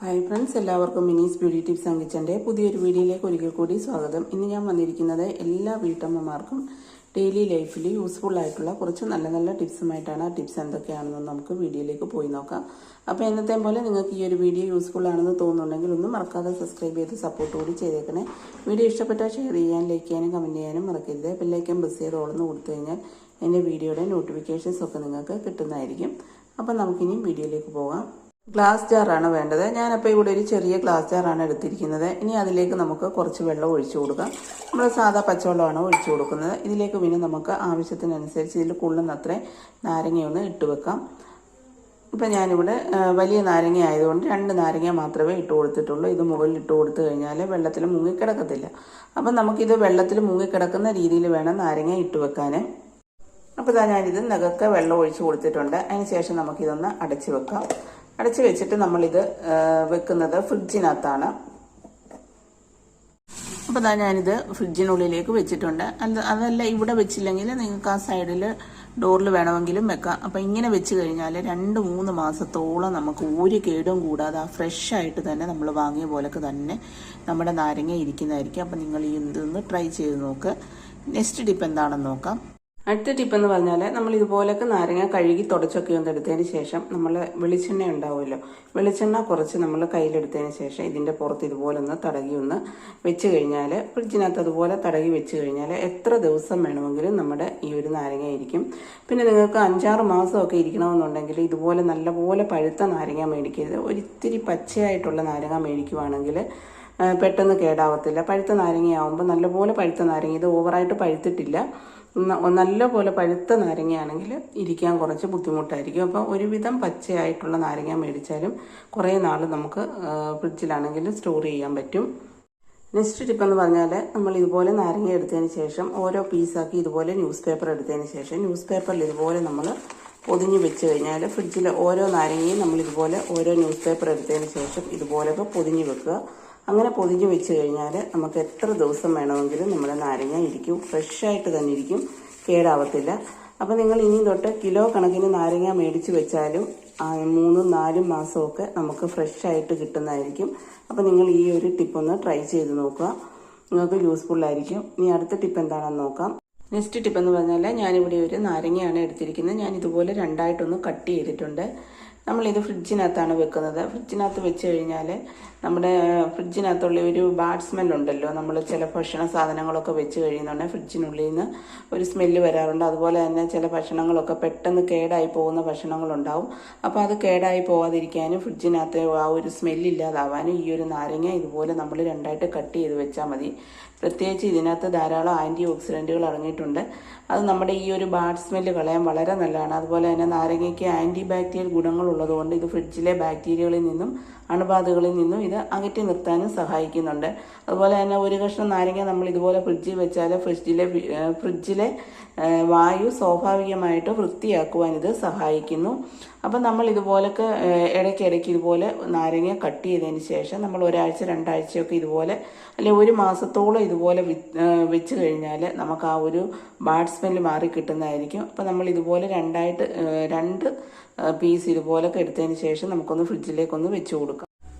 Hi friends, എല്ലാവർക്കും മിനീസ് beauty tips and കിച്ചൻ്റെ പുതിയൊരു വീഡിയോയിലേക്ക് ഒരിക്കൽ കൂടി സ്വാഗതം. ഇന്ന് ഞാൻ വന്നിരിക്കുന്നത് എല്ലാ വീട്ടമ്മമാർക്കും ഡെയിലി ലൈഫിൽ യൂസ്ഫുൾ ആയിട്ടുള്ള കുറച്ച് നല്ല നല്ല ടിപ്സുമായിട്ടാണ്. ആ ടിപ്സ് എന്തൊക്കെയാണെന്ന് നമുക്ക് വീഡിയോയിലേക്ക് പോയി നോക്കാം. അപ്പോൾ എന്നത്തെ പോലെ നിങ്ങൾക്ക് ഈ ഒരു വീഡിയോ യൂസ്ഫുൾ ആണെന്ന് തോന്നുന്നുണ്ടെങ്കിൽ ഒന്നും മറക്കാതെ സബ്സ്ക്രൈബ് ചെയ്ത് സപ്പോർട്ട് കൂടി ചെയ്തേക്കണേ. വീഡിയോ ഇഷ്ടപ്പെട്ടാൽ ഷെയർ ചെയ്യാൻ, ലൈക്ക് ചെയ്യാനും കമൻറ്റ് ചെയ്യാനും മറക്കരുത്. ബെല്ലൈക്കൻ പ്രസ് ചെയ്ത് ഓളെന്ന് കൊടുത്തു കഴിഞ്ഞാൽ എൻ്റെ വീഡിയോയുടെ നോട്ടിഫിക്കേഷൻസ് ഒക്കെ നിങ്ങൾക്ക് കിട്ടുന്നതായിരിക്കും. അപ്പോൾ നമുക്കിനി വീഡിയോയിലേക്ക് പോകാം. ഗ്ലാസ് ജാറാണ് വേണ്ടത്. ഞാനപ്പോൾ ഇവിടെ ഒരു ചെറിയ ഗ്ലാസ് ജാറാണ് എടുത്തിരിക്കുന്നത്. ഇനി അതിലേക്ക് നമുക്ക് കുറച്ച് വെള്ളം ഒഴിച്ചു കൊടുക്കാം. നമ്മൾ സാധാ പച്ചവെള്ളമാണ് ഒഴിച്ചു കൊടുക്കുന്നത്. ഇതിലേക്ക് പിന്നെ നമുക്ക് ആവശ്യത്തിനനുസരിച്ച് ഇതിൽ കൊള്ളുന്നത്ര നാരങ്ങയൊന്ന് ഇട്ട് വെക്കാം. ഇപ്പം ഞാനിവിടെ വലിയ നാരങ്ങ ആയതുകൊണ്ട് 2 നാരങ്ങ മാത്രമേ ഇട്ട് കൊടുത്തിട്ടുള്ളൂ. ഇത് മുകളിൽ ഇട്ട് കൊടുത്തു കഴിഞ്ഞാൽ വെള്ളത്തിൽ മുങ്ങിക്കിടക്കത്തില്ല. അപ്പം നമുക്കിത് വെള്ളത്തിൽ മുങ്ങിക്കിടക്കുന്ന രീതിയിൽ വേണം നാരങ്ങ ഇട്ട് വെക്കാൻ. അപ്പോൾ ഞാനിത് നഖക്കെ വെള്ളം ഒഴിച്ച് കൊടുത്തിട്ടുണ്ട്. അതിന് ശേഷം നമുക്കിതൊന്ന് അടച്ച് വെക്കാം. അടച്ച് വെച്ചിട്ട് നമ്മളിത് വെക്കുന്നത് ഫ്രിഡ്ജിനകത്താണ്. അപ്പോൾ ഞാനിത് ഫ്രിഡ്ജിനുള്ളിലേക്ക് വെച്ചിട്ടുണ്ട്. അതല്ല ഇവിടെ വെച്ചില്ലെങ്കിൽ നിങ്ങൾക്ക് ആ സൈഡിൽ ഡോറിൽ വേണമെങ്കിലും വെക്കാം. അപ്പോൾ ഇങ്ങനെ വെച്ച് കഴിഞ്ഞാൽ 2-3 മാസത്തോളം നമുക്ക് ഒരു കേടും കൂടാതെ ഫ്രഷ് ആയിട്ട് തന്നെ നമ്മൾ വാങ്ങിയ പോലൊക്കെ തന്നെ നമ്മുടെ നാരങ്ങ ഇരിക്കുന്നതായിരിക്കും. അപ്പോൾ നിങ്ങൾ ഇതൊന്ന് ട്രൈ ചെയ്ത് നോക്ക്. നെക്സ്റ്റ് ടിപ്പ് എന്താണെന്ന് നോക്കാം. അടുത്ത ടിപ്പ് എന്ന് പറഞ്ഞാൽ നമ്മൾ ഇതുപോലൊക്കെ നാരങ്ങ കഴുകി തുടച്ചൊക്കെ ഒന്ന് എടുത്തതിന് ശേഷം നമ്മൾ വെളിച്ചെണ്ണ ഉണ്ടാവുമല്ലോ, വെളിച്ചെണ്ണ കുറച്ച് നമ്മൾ കയ്യിലെടുത്തതിന് ശേഷം ഇതിൻ്റെ പുറത്ത് ഇതുപോലെ ഒന്ന് തടകി ഒന്ന് വെച്ച് കഴിഞ്ഞാൽ, ഫ്രിഡ്ജിനകത്ത് അതുപോലെ തടകി വെച്ച് കഴിഞ്ഞാൽ എത്ര ദിവസം വേണമെങ്കിലും നമ്മുടെ ഈ ഒരു നാരങ്ങ ഇരിക്കും. പിന്നെ നിങ്ങൾക്ക് 5-6 മാസമൊക്കെ ഇരിക്കണമെന്നുണ്ടെങ്കിൽ ഇതുപോലെ നല്ലപോലെ പഴുത്ത നാരങ്ങ മേടിക്കരുത്. ഒരിത്തിരി പച്ചയായിട്ടുള്ള നാരങ്ങ മേടിക്കുവാണെങ്കിൽ പെട്ടെന്ന് കേടാവത്തില്ല. പഴുത്ത നാരങ്ങയാവുമ്പോൾ നല്ലപോലെ പഴുത്ത നാരങ്ങ, ഇത് ഓവറായിട്ട് പഴുത്തിട്ടില്ല, നല്ലപോലെ പഴുത്ത നാരങ്ങയാണെങ്കിൽ ഇരിക്കാൻ കുറച്ച് ബുദ്ധിമുട്ടായിരിക്കും. അപ്പോൾ ഒരുവിധം പച്ചയായിട്ടുള്ള നാരങ്ങ മേടിച്ചാലും കുറേ നാൾ നമുക്ക് ഫ്രിഡ്ജിലാണെങ്കിൽ സ്റ്റോർ ചെയ്യാൻ പറ്റും. നെക്സ്റ്റ് ടിപ്പ് എന്ന് പറഞ്ഞാൽ നമ്മൾ ഇതുപോലെ നാരങ്ങ എടുത്തതിന് ശേഷം ഓരോ പീസാക്കി ഇതുപോലെ ന്യൂസ് പേപ്പർ എടുത്തതിന് ശേഷം ന്യൂസ് പേപ്പറിൽ ഇതുപോലെ നമ്മൾ പൊതിഞ്ഞ് വെച്ച് കഴിഞ്ഞാൽ ഫ്രിഡ്ജിൽ ഓരോ നാരങ്ങയും നമ്മൾ ഇതുപോലെ ഓരോ ന്യൂസ് പേപ്പർ എടുത്തതിന് ശേഷം ഇതുപോലെയൊക്കെ പൊതിഞ്ഞ് വെക്കുക. അങ്ങനെ പൊതിഞ്ഞ് വെച്ച് കഴിഞ്ഞാൽ നമുക്ക് എത്ര ദിവസം വേണമെങ്കിലും നമ്മുടെ നാരങ്ങ ഇരിക്കും, ഫ്രഷായിട്ട് തന്നെ ഇരിക്കും, കേടാവത്തില്ല. അപ്പോൾ നിങ്ങൾ ഇനി തൊട്ട് കിലോ കണക്കിന് നാരങ്ങ മേടിച്ച് വെച്ചാലും 3-4 മാസമൊക്കെ നമുക്ക് ഫ്രഷായിട്ട് കിട്ടുന്നതായിരിക്കും. അപ്പോൾ നിങ്ങൾ ഈ ഒരു ടിപ്പൊന്ന് ട്രൈ ചെയ്ത് നോക്കുക, നിങ്ങൾക്ക് യൂസ്ഫുള്ളായിരിക്കും. ഇനി അടുത്ത ടിപ്പ് എന്താണെന്ന് നോക്കാം. നെക്സ്റ്റ് ടിപ്പ് എന്ന് പറഞ്ഞാൽ ഞാനിവിടെ ഒരു നാരങ്ങയാണ് എടുത്തിരിക്കുന്നത്. ഞാൻ ഇതുപോലെ 2ആയിട്ടൊന്ന് കട്ട് ചെയ്തിട്ടുണ്ട്. നമ്മളിത് ഫ്രിഡ്ജിനകത്താണ് വെക്കുന്നത്. ഫ്രിഡ്ജിനകത്ത് വെച്ച് കഴിഞ്ഞാൽ നമ്മുടെ ഫ്രിഡ്ജിനകത്തുള്ള ഒരു ബാഡ് സ്മെല്ലുണ്ടല്ലോ, നമ്മൾ ചില ഭക്ഷണ സാധനങ്ങളൊക്കെ വെച്ച് കഴിയുന്നുണ്ടെങ്കിൽ ഫ്രിഡ്ജിനുള്ളിൽ നിന്ന് ഒരു സ്മെല്ല് വരാറുണ്ട്. അതുപോലെ തന്നെ ചില ഭക്ഷണങ്ങളൊക്കെ പെട്ടെന്ന് കേടായി പോകുന്ന ഭക്ഷണങ്ങളുണ്ടാവും. അപ്പോൾ അത് കേടായി പോകാതിരിക്കാനും ഫ്രിഡ്ജിനകത്ത് ആ ഒരു സ്മെല്ലില്ലാതാവാനും ഈ ഒരു നാരങ്ങ ഇതുപോലെ നമ്മൾ 2ആയിട്ട് കട്ട് ചെയ്ത് വെച്ചാൽ മതി. പ്രത്യേകിച്ച് ഇതിനകത്ത് ധാരാളം ആൻറ്റി ഓക്സിഡൻറ്റുകൾ അടങ്ങിയിട്ടുണ്ട്. അത് നമ്മുടെ ഈ ഒരു ബാഡ് സ്മെല്ല് കളയാൻ വളരെ നല്ലതാണ്. അതുപോലെ തന്നെ നാരങ്ങയ്ക്ക് ആൻറ്റി ബാക്ടീരിയൽ ഗുണങ്ങളുള്ളതുകൊണ്ട് ഇത് ഫ്രിഡ്ജിലെ ബാക്ടീരിയകളിൽ നിന്നും അണുബാധകളിൽ നിന്നും ഇത് അകറ്റി നിർത്താനും സഹായിക്കുന്നുണ്ട്. അതുപോലെ തന്നെ ഒരു കഷ്ണം നാരങ്ങ നമ്മൾ ഇതുപോലെ ഫ്രിഡ്ജിൽ വെച്ചാൽ ഫ്രിഡ്ജിലെ വായു സ്വാഭാവികമായിട്ട് വൃത്തിയാക്കുവാൻ ഇത് സഹായിക്കുന്നു. അപ്പം നമ്മൾ ഇതുപോലൊക്കെ ഇടയ്ക്കിടയ്ക്ക് ഇതുപോലെ നാരങ്ങ കട്ട് ചെയ്തതിന് ശേഷം നമ്മൾ 1-2 ആഴ്ചയൊക്കെ ഇതുപോലെ അല്ലെങ്കിൽ 1 മാസത്തോളം ഇതുപോലെ വെച്ച് കഴിഞ്ഞാൽ നമുക്ക് ആ ഒരു ബാഡ് സ്മെല്ല് മാറി കിട്ടുന്നതായിരിക്കും. അപ്പം നമ്മൾ ഇതുപോലെ 2 പീസ് ഇതുപോലൊക്കെ എടുത്തതിന് ശേഷം നമുക്കൊന്ന് ഫ്രിഡ്ജിലേക്കൊന്ന് വെച്ച് കൊടുക്കാം.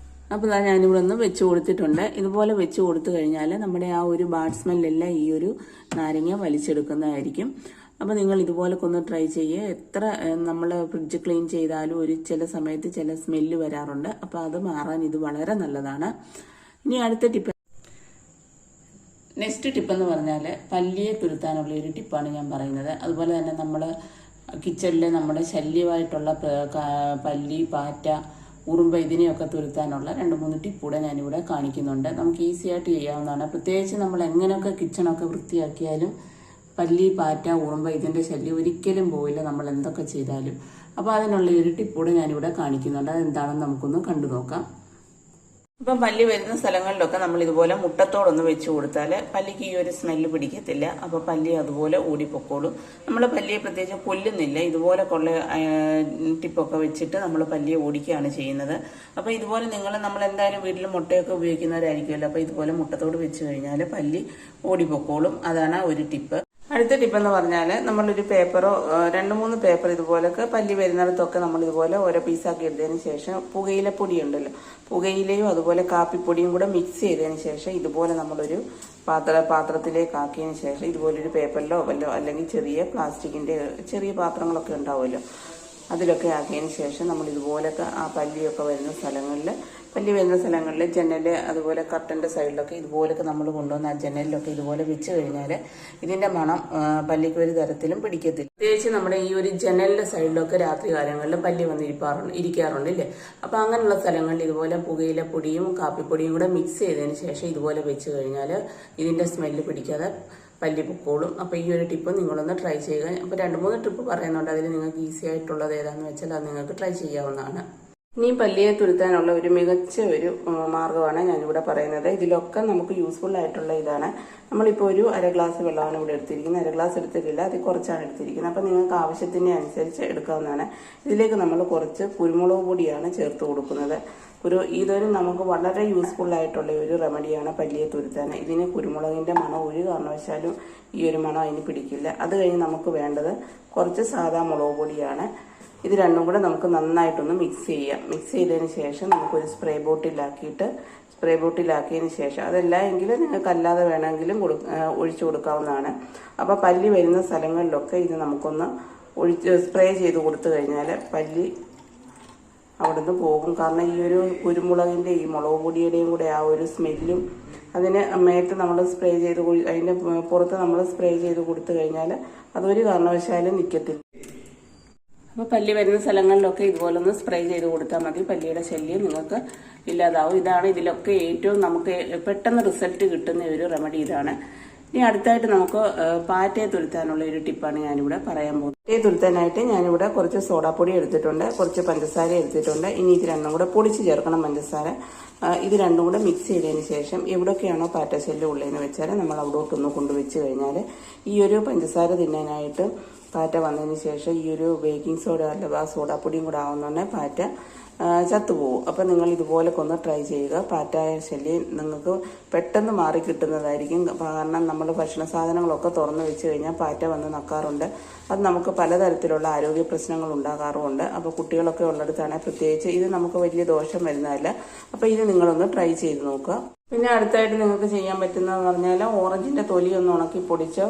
അപ്പോൾ ഞാനിവിടെ ഒന്ന് വെച്ച് കൊടുത്തിട്ടുണ്ട്. ഇതുപോലെ വെച്ച് കൊടുത്തു കഴിഞ്ഞാൽ നമ്മുടെ ആ ഒരു ബാഡ് സ്മെല്ലെല്ലാം ഈ ഒരു നാരങ്ങ വലിച്ചെടുക്കുന്നതായിരിക്കും. അപ്പോൾ നിങ്ങൾ ഇതുപോലൊക്കെ ഒന്ന് ട്രൈ ചെയ്യുക. എത്ര നമ്മൾ ഫ്രിഡ്ജ് ക്ലീൻ ചെയ്താലും ചില സമയത്ത് ചില സ്മെല്ല് വരാറുണ്ട്. അപ്പോൾ അത് മാറാൻ ഇത് വളരെ നല്ലതാണ്. ഇനി അടുത്ത ടിപ്പ്, നെക്സ്റ്റ് ടിപ്പ് എന്ന് പറഞ്ഞാൽ പല്ലിയെ തുരുത്താനുള്ള ഒരു ടിപ്പാണ് ഞാൻ പറയുന്നത്. അതുപോലെ തന്നെ നമ്മൾ കിച്ചണിലെ നമ്മുടെ ശല്യമായിട്ടുള്ള പല്ലി, പാറ്റ, ഉറുമ്പ് ഇതിനെയൊക്കെ തുരുത്താനുള്ള 2-3 ടിപ്പ് കൂടെ ഞാനിവിടെ കാണിക്കുന്നുണ്ട്. നമുക്ക് ഈസി ആയിട്ട് ചെയ്യാവുന്നതാണ്. പ്രത്യേകിച്ച് നമ്മൾ എങ്ങനെയൊക്കെ കിച്ചണൊക്കെ വൃത്തിയാക്കിയാലും പല്ലി, പാറ്റ, ഉറുമ്പ് ഇതിൻ്റെ ശല്യം ഒരിക്കലും പോയില്ല നമ്മൾ എന്തൊക്കെ ചെയ്താലും. അപ്പോൾ അതിനുള്ള ഒരു ടിപ്പ് കൂടെ ഞാനിവിടെ കാണിക്കുന്നുണ്ട്. അതെന്താണെന്ന് നമുക്കൊന്ന് കണ്ടു നോക്കാം. ഇപ്പം പല്ലി വരുന്ന സ്ഥലങ്ങളിലൊക്കെ നമ്മൾ ഇതുപോലെ മുട്ടത്തോടൊന്ന് വെച്ച് കൊടുത്താൽ പല്ലിക്ക് ഈ ഒരു സ്മെല്ല് പിടിക്കത്തില്ല. അപ്പോൾ പല്ലി അതുപോലെ ഓടിപ്പൊക്കോളും. നമ്മൾ പല്ലിയെ പ്രത്യേകിച്ച് കൊല്ലുന്നില്ല, ഇതുപോലെ ടിപ്പൊക്കെ വെച്ചിട്ട് നമ്മൾ പല്ലിയെ ഓടിക്കുകയാണ് ചെയ്യുന്നത്. അപ്പോൾ ഇതുപോലെ നമ്മൾ എന്തായാലും വീട്ടിൽ മുട്ടയൊക്കെ ഉപയോഗിക്കുന്നവരായിരിക്കുമല്ലോ. അപ്പോൾ ഇതുപോലെ മുട്ടത്തോട് വെച്ച് കഴിഞ്ഞാൽ പല്ലി ഓടിപ്പൊക്കോളും. അതാണ് ഒരു ടിപ്പ്. അടുത്ത ടിപ്പെന്ന് പറഞ്ഞാൽ നമ്മളൊരു പേപ്പറോ 2-3 പേപ്പർ ഇതുപോലൊക്കെ പല്ലി വരുന്നിടത്തൊക്കെ നമ്മൾ ഇതുപോലെ ഓരോ പീസാക്കി എടുത്തതിന് ശേഷം പുകയിലപ്പൊടി ഉണ്ടല്ലോ, പുകയിലയും അതുപോലെ കാപ്പിപ്പൊടിയും കൂടെ മിക്സ് ചെയ്തതിന് ശേഷം ഇതുപോലെ നമ്മളൊരു പാത്രത്തിലേക്ക് ആക്കിയതിന് ശേഷം ഇതുപോലൊരു പേപ്പറിലോ അല്ലെങ്കിൽ ചെറിയ പ്ലാസ്റ്റിക്കിന്റെ ചെറിയ പാത്രങ്ങളൊക്കെ ഉണ്ടാവുമല്ലോ, അതിലൊക്കെ ആക്കിയതിന് ശേഷം നമ്മൾ ഇതുപോലൊക്കെ ആ പല്ലി വരുന്ന സ്ഥലങ്ങളിൽ ജനല് അതുപോലെ കർട്ടൻ്റെ സൈഡിലൊക്കെ ഇതുപോലൊക്കെ നമ്മൾ കൊണ്ടുവന്ന് ആ ജനലിലൊക്കെ ഇതുപോലെ വെച്ച് കഴിഞ്ഞാൽ ഇതിന്റെ മണം പല്ലിക്ക് ഒരു തരത്തിലും പിടിക്കത്തില്ല. പ്രത്യേകിച്ച് നമ്മുടെ ഈ ഒരു ജനലിന്റെ സൈഡിലൊക്കെ രാത്രി കാലങ്ങളിൽ പല്ലി വന്ന് ഇരിക്കാറുണ്ട് ഇല്ലേ. അപ്പൊ അങ്ങനെയുള്ള സ്ഥലങ്ങളിൽ ഇതുപോലെ പുകയിലപ്പൊടിയും കാപ്പിപ്പൊടിയും കൂടെ മിക്സ് ചെയ്തതിന് ശേഷം ഇതുപോലെ വെച്ച് കഴിഞ്ഞാൽ ഇതിന്റെ സ്മെല്ല് പിടിക്കാതെ പല്ലി പൊക്കോളും. അപ്പോൾ ഈ ഒരു ടിപ്പ് നിങ്ങളൊന്ന് ട്രൈ ചെയ്യുക. അപ്പോൾ 2-3 ട്രിപ്പ് പറയുന്നുണ്ട്, അതിൽ നിങ്ങൾക്ക് ഈസി ആയിട്ടുള്ളത് ഏതാണെന്ന് വെച്ചാൽ അത് നിങ്ങൾക്ക് ട്രൈ ചെയ്യാവുന്നതാണ്. ഇനി പല്ലിയെ തുരുത്താനുള്ള ഒരു മികച്ച ഒരു മാർഗ്ഗമാണ് ഞാനിവിടെ പറയുന്നത്. ഇതിലൊക്കെ നമുക്ക് യൂസ്ഫുൾ ആയിട്ടുള്ള ഇതാണ്. നമ്മളിപ്പോൾ ഒരു 1/2 ഗ്ലാസ് വെള്ളമാണ് ഇവിടെ എടുത്തിരിക്കുന്നത്. 1/2 ഗ്ലാസ് എടുത്തിട്ടില്ല, അത് കുറച്ചാണ് എടുത്തിരിക്കുന്നത്. അപ്പം നിങ്ങൾക്ക് ആവശ്യത്തിന് അനുസരിച്ച് എടുക്കാവുന്നതാണ്. ഇതിലേക്ക് നമ്മൾ കുറച്ച് കുരുമുളക് പൊടിയാണ് ചേർത്ത് കൊടുക്കുന്നത്. ഇതൊരു നമുക്ക് വളരെ യൂസ്ഫുൾ ആയിട്ടുള്ള ഒരു റെമഡിയാണ് പല്ലിയെ തുരുത്താൻ. ഇതിന് കുരുമുളകിന്റെ മണം ഒരു കാരണവശാലും ഈ ഒരു മണം അതിന് പിടിക്കില്ല. അത് കഴിഞ്ഞ് നമുക്ക് വേണ്ടത് കുറച്ച് സാധാ മുളക് പൊടിയാണ്. ഇത് രണ്ടും കൂടെ നമുക്ക് നന്നായിട്ടൊന്ന് മിക്സ് ചെയ്യാം. മിക്സ് ചെയ്തതിന് ശേഷം നമുക്കൊരു സ്പ്രേ ബോട്ടിലാക്കിയതിന് ശേഷം അതല്ല എങ്കിൽ നിങ്ങൾക്ക് അല്ലാതെ വേണമെങ്കിലും ഒഴിച്ചു കൊടുക്കാവുന്നതാണ്. അപ്പോൾ പല്ലി വരുന്ന സ്ഥലങ്ങളിലൊക്കെ ഇത് നമുക്കൊന്ന് സ്പ്രേ ചെയ്ത് കൊടുത്തു കഴിഞ്ഞാൽ പല്ലി അവിടുന്ന് പോകും. കാരണം ഈ ഒരു കുരുമുളകിന്റെ ഈ മുളക് പൊടിയുടെയും കൂടെ ആ ഒരു സ്മെല്ലും അതിന് മേത്ത് നമ്മൾ സ്പ്രേ ചെയ്ത് അതിന്റെ പുറത്ത് നമ്മൾ സ്പ്രേ ചെയ്ത് കൊടുത്തു കഴിഞ്ഞാൽ അതൊരു കാരണവശാലും നിൽക്കത്തില്ല. അപ്പോൾ പല്ലി വരുന്ന സ്ഥലങ്ങളിലൊക്കെ ഇതുപോലെ ഒന്ന് സ്പ്രേ ചെയ്ത് കൊടുത്താൽ മതി. പല്ലിയുടെ ശല്യം നിങ്ങൾക്ക് ഇല്ലാതാവും. ഇതാണ് ഇതിലൊക്കെ ഏറ്റവും നമുക്ക് പെട്ടെന്ന് റിസൾട്ട് കിട്ടുന്ന ഒരു റെമഡി ഇതാണ്. ഇനി അടുത്തായിട്ട് നമുക്ക് പാറ്റയെ തുരുത്താനുള്ള ഒരു ടിപ്പാണ് ഞാനിവിടെ പറയാൻ പോകുന്നത്. പാറ്റയെ തുരുത്താനായിട്ട് ഞാനിവിടെ കുറച്ച് സോഡാപ്പൊടി എടുത്തിട്ടുണ്ട്, കുറച്ച് പഞ്ചസാര എടുത്തിട്ടുണ്ട്. ഇനി ഇത് രണ്ടും കൂടെ പൊടിച്ച് ചേർക്കണം പഞ്ചസാര. ഇത് രണ്ടും കൂടെ മിക്സ് ചെയ്തതിന് ശേഷം എവിടെയൊക്കെയാണോ പാറ്റ ശല്യം ഉള്ളതെന്ന് വെച്ചാൽ നമ്മൾ അവിടോട്ടൊന്ന് കൊണ്ടുവച്ച് കഴിഞ്ഞാൽ ഈ ഒരു പഞ്ചസാര തിന്നാനായിട്ട് പാറ്റ വന്നതിന് ശേഷം ഈ ഒരു ബേക്കിംഗ് സോഡ അഥവാ സോഡാപ്പൊടിയും കൂടെ ആവുന്നതന്നെ പാറ്റ ചത്തുപോകും. അപ്പം നിങ്ങൾ ഇതുപോലൊക്കെ ഒന്ന് ട്രൈ ചെയ്യുക. പാറ്റ ശല്യം നിങ്ങൾക്ക് പെട്ടെന്ന് മാറി കിട്ടുന്നതായിരിക്കും. കാരണം നമ്മൾ ഭക്ഷണ സാധനങ്ങളൊക്കെ തുറന്നു വെച്ച് കഴിഞ്ഞാൽ പാറ്റ വന്ന് നക്കാറുണ്ട്. അത് നമുക്ക് പലതരത്തിലുള്ള ആരോഗ്യ പ്രശ്നങ്ങൾ ഉണ്ടാകാറുമുണ്ട്. അപ്പോൾ കുട്ടികളൊക്കെ ഉള്ളിടത്താണ് പ്രത്യേകിച്ച് ഇത് നമുക്ക് വലിയ ദോഷം വരുന്നതല്ല. അപ്പോൾ ഇത് നിങ്ങളൊന്ന് ട്രൈ ചെയ്ത് നോക്കുക. പിന്നെ അടുത്തായിട്ട് നിങ്ങൾക്ക് ചെയ്യാൻ പറ്റുന്നതെന്ന് പറഞ്ഞാൽ ഓറഞ്ചിന്റെ തൊലി ഒന്ന് ഉണക്കി പൊടിച്ചോ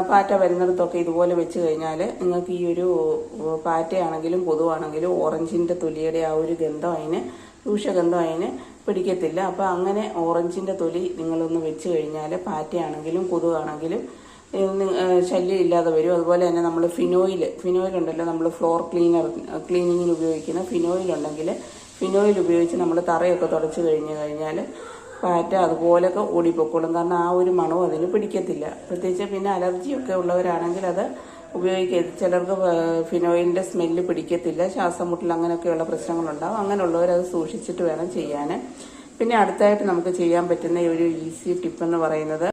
പാറ്റ വരുന്നിടത്തൊക്കെ ഇതുപോലെ വെച്ച് കഴിഞ്ഞാൽ നിങ്ങൾക്ക് ഈ ഒരു പാറ്റയാണെങ്കിലും കൊതുവാണെങ്കിലും ഓറഞ്ചിന്റെ തൊലിയുടെ ആ ഒരു രൂക്ഷഗന്ധം അതിന് പിടിക്കത്തില്ല. അപ്പോൾ അങ്ങനെ ഓറഞ്ചിന്റെ തൊലി നിങ്ങളൊന്ന് വെച്ച് കഴിഞ്ഞാൽ പാറ്റയാണെങ്കിലും കൊതുവാണെങ്കിലും ശല്യം ഇല്ലാതെ വരും. അതുപോലെ തന്നെ നമ്മൾ ഫിനോയിൽ ഉണ്ടല്ലോ, നമ്മൾ ഫ്ലോർ ക്ലീനിങ്ങിന് ഉപയോഗിക്കുന്ന ഫിനോയിൽ ഉണ്ടെങ്കിൽ ഫിനോയിൽ ഉപയോഗിച്ച് നമ്മൾ തറയൊക്കെ തുടച്ച് കഴിഞ്ഞാൽ പാറ്റ അതുപോലൊക്കെ ഓടിപ്പോക്കോളും. കാരണം ആ ഒരു മണവും അതിന് പിടിക്കത്തില്ല. പ്രത്യേകിച്ച് പിന്നെ അലർജിയൊക്കെ ഉള്ളവരാണെങ്കിൽ അത് ഉപയോഗിക്കരുത്. ചിലർക്ക് ഫിനോയിലിന്റെ സ്മെല്ല് പിടിക്കത്തില്ല, ശ്വാസം മുട്ടൽ അങ്ങനെയൊക്കെയുള്ള പ്രശ്നങ്ങളുണ്ടാവും. അങ്ങനെയുള്ളവർ അത് സൂക്ഷിച്ചിട്ട് വേണം ചെയ്യാൻ. പിന്നെ അടുത്തായിട്ട് നമുക്ക് ചെയ്യാൻ പറ്റുന്ന ഒരു ഈസി ടിപ്പ് എന്ന് പറയുന്നത്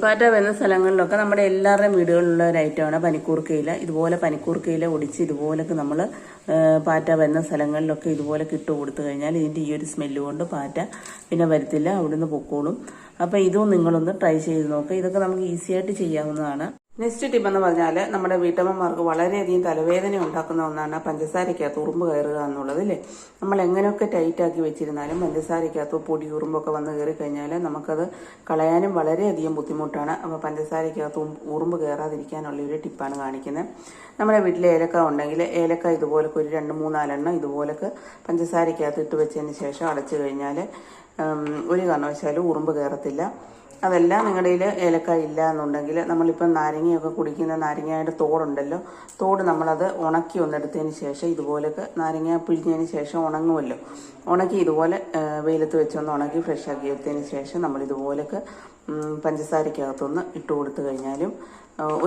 പാറ്റ വരുന്ന സ്ഥലങ്ങളിലൊക്കെ നമ്മുടെ എല്ലാവരുടെയും വീടുകളിലുള്ള ഒരു ഐറ്റമാണ് പനിക്കൂർക്കയില. ഇതുപോലെ പനിക്കൂർക്കയില ഒടിച്ച് ഇതുപോലൊക്കെ നമ്മൾ പാറ്റ വരുന്ന സ്ഥലങ്ങളിലൊക്കെ ഇതുപോലെ ഇട്ട് കൊടുത്തു കഴിഞ്ഞാൽ ഇതിന്റെ ഈ ഒരു സ്മെല്ല് കൊണ്ട് പാറ്റ പിന്നെ വരത്തില്ല, അവിടുന്ന് പൊക്കോളും. അപ്പം ഇതും നിങ്ങളൊന്ന് ട്രൈ ചെയ്ത് നോക്കുക. ഇതൊക്കെ നമുക്ക് ഈസി ആയിട്ട് ചെയ്യാവുന്നതാണ്. നെക്സ്റ്റ് ടിപ്പ് എന്ന് പറഞ്ഞാൽ നമ്മുടെ വീട്ടമ്മമാർക്ക് വളരെയധികം തലവേദന ഉണ്ടാക്കുന്ന ഒന്നാണ് പഞ്ചസാരക്കകത്ത് ഉറുമ്പ് കയറുക എന്നുള്ളത് അല്ലേ. നമ്മൾ എങ്ങനെയൊക്കെ ടൈറ്റാക്കി വെച്ചിരുന്നാലും പഞ്ചസാരക്കകത്ത് പൊടി ഉറുമ്പൊക്കെ വന്ന് കയറി കഴിഞ്ഞാൽ നമുക്കത് കളയാനും വളരെയധികം ബുദ്ധിമുട്ടാണ്. അപ്പോൾ പഞ്ചസാരക്കകത്ത് ഉറുമ്പ് കയറാതിരിക്കാനുള്ള ഒരു ടിപ്പാണ് കാണിക്കുന്നത്. നമ്മുടെ വീട്ടിൽ ഏലക്ക ഉണ്ടെങ്കിൽ ഏലക്ക ഇതുപോലൊക്കെ ഒരു 2-3-4 എണ്ണം ഇതുപോലൊക്കെ പഞ്ചസാരക്കകത്ത് ഇട്ട് വെച്ചതിന് ശേഷം അടച്ചു കഴിഞ്ഞാൽ ഒരു കാരണവശാലും ഉറുമ്പ് കയറത്തില്ല. അതല്ല നിങ്ങളുടെ കയ്യിൽ ഏലക്ക ഇല്ല എന്നുണ്ടെങ്കിൽ നമ്മളിപ്പം നാരങ്ങയൊക്കെ കുടിക്കുന്ന നാരങ്ങയുടെ തോടുണ്ടല്ലോ, തോട് നമ്മളത് ഉണക്കി ഒന്നെടുത്തതിന് ശേഷം ഇതുപോലൊക്കെ നാരങ്ങ പിഴിഞ്ഞതിന് ശേഷം ഉണങ്ങുമല്ലോ, ഉണക്കി ഇതുപോലെ വെയിലത്ത് വെച്ചൊന്ന് ഉണക്കി ഫ്രഷ് ആക്കി എടുത്തതിന് ശേഷം നമ്മൾ ഇതുപോലൊക്കെ പഞ്ചസാരക്കകത്തൊന്ന് ഇട്ട് കൊടുത്തു കഴിഞ്ഞാലും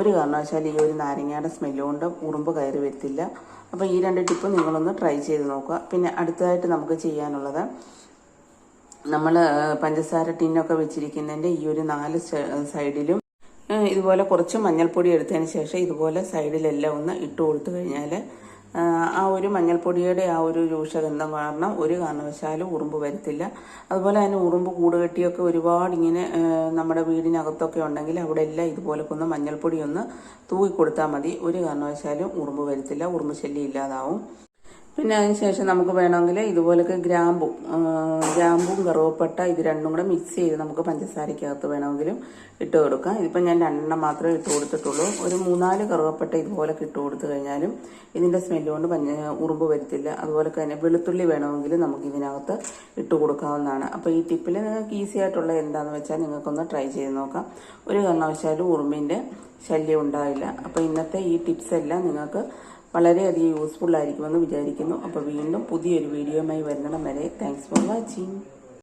ഒരു കാരണവശാലും ഈ ഒരു നാരങ്ങയുടെ സ്മെല്ല് കൊണ്ട് ഉറുമ്പ് കയറി വരത്തില്ല. അപ്പോൾ ഈ 2 ടിപ്പ് നിങ്ങളൊന്ന് ട്രൈ ചെയ്ത് നോക്കുക. പിന്നെ അടുത്തതായിട്ട് നമുക്ക് ചെയ്യാനുള്ളത് നമ്മൾ പഞ്ചസാര ടിന്നൊക്കെ വെച്ചിരിക്കുന്നതിൻ്റെ ഈ ഒരു 4 സൈഡിലും ഇതുപോലെ കുറച്ച് മഞ്ഞൾപ്പൊടി എടുത്തതിന് ശേഷം ഇതുപോലെ സൈഡിലെല്ലാം ഒന്ന് ഇട്ട് കൊടുത്തു കഴിഞ്ഞാൽ ആ ഒരു മഞ്ഞൾപ്പൊടിയുടെ ആ ഒരു രൂക്ഷഗന്ധം കാരണം ഒരു കാരണവശാലും ഉറുമ്പ് വരത്തില്ല. അതുപോലെ തന്നെ ഉറുമ്പ് കൂടുകെട്ടിയൊക്കെ ഒരുപാട് ഇങ്ങനെ നമ്മുടെ വീടിനകത്തൊക്കെ ഉണ്ടെങ്കിൽ അവിടെ എല്ലാം ഇതുപോലൊക്കെ ഒന്ന് മഞ്ഞൾപ്പൊടി ഒന്ന് തൂക്കി കൊടുത്താൽ മതി. ഒരു കാരണവശാലും ഉറുമ്പ് വരത്തില്ല, ഉറുമ്പ് ശല്യം ഇല്ലാതാവും. പിന്നെ അതിനുശേഷം നമുക്ക് വേണമെങ്കിൽ ഇതുപോലൊക്കെ ഗ്രാമ്പും കറുവപ്പട്ട ഇത് രണ്ടും കൂടെ മിക്സ് ചെയ്ത് നമുക്ക് പഞ്ചസാരക്കകത്ത് വേണമെങ്കിലും ഇട്ട് കൊടുക്കാം. ഇതിപ്പോൾ ഞാൻ 2 മാത്രമേ ഇട്ട് കൊടുത്തിട്ടുള്ളൂ. ഒരു 3-4 കറുവപ്പട്ട ഇതുപോലൊക്കെ ഇട്ട് കൊടുത്തു കഴിഞ്ഞാലും ഇതിൻ്റെ സ്മെല്ല് കൊണ്ട് ഉറുമ്പ് വരത്തില്ല. അതുപോലെ തന്നെ വെളുത്തുള്ളി വേണമെങ്കിൽ നമുക്ക് ഇതിനകത്ത് ഇട്ട് കൊടുക്കാവുന്നതാണ്. അപ്പോൾ ഈ ടിപ്പിൽ നിങ്ങൾക്ക് ഈസി ആയിട്ടുള്ള എന്താണെന്ന് വെച്ചാൽ നിങ്ങൾക്കൊന്ന് ട്രൈ ചെയ്ത് നോക്കാം. ഒരു കാരണവശാലും ഉറുമ്പിൻ്റെ ശല്യം ഉണ്ടാവില്ല. അപ്പോൾ ഇന്നത്തെ ഈ ടിപ്സ് എല്ലാം നിങ്ങൾക്ക് വളരെയധികം യൂസ്ഫുൾ ആയിരിക്കുമെന്ന് വിചാരിക്കുന്നു. അപ്പോൾ വീണ്ടും പുതിയൊരു വീഡിയോയുമായി വരുന്നിടം വരെ താങ്ക്സ് ഫോർ വാച്ചിങ്.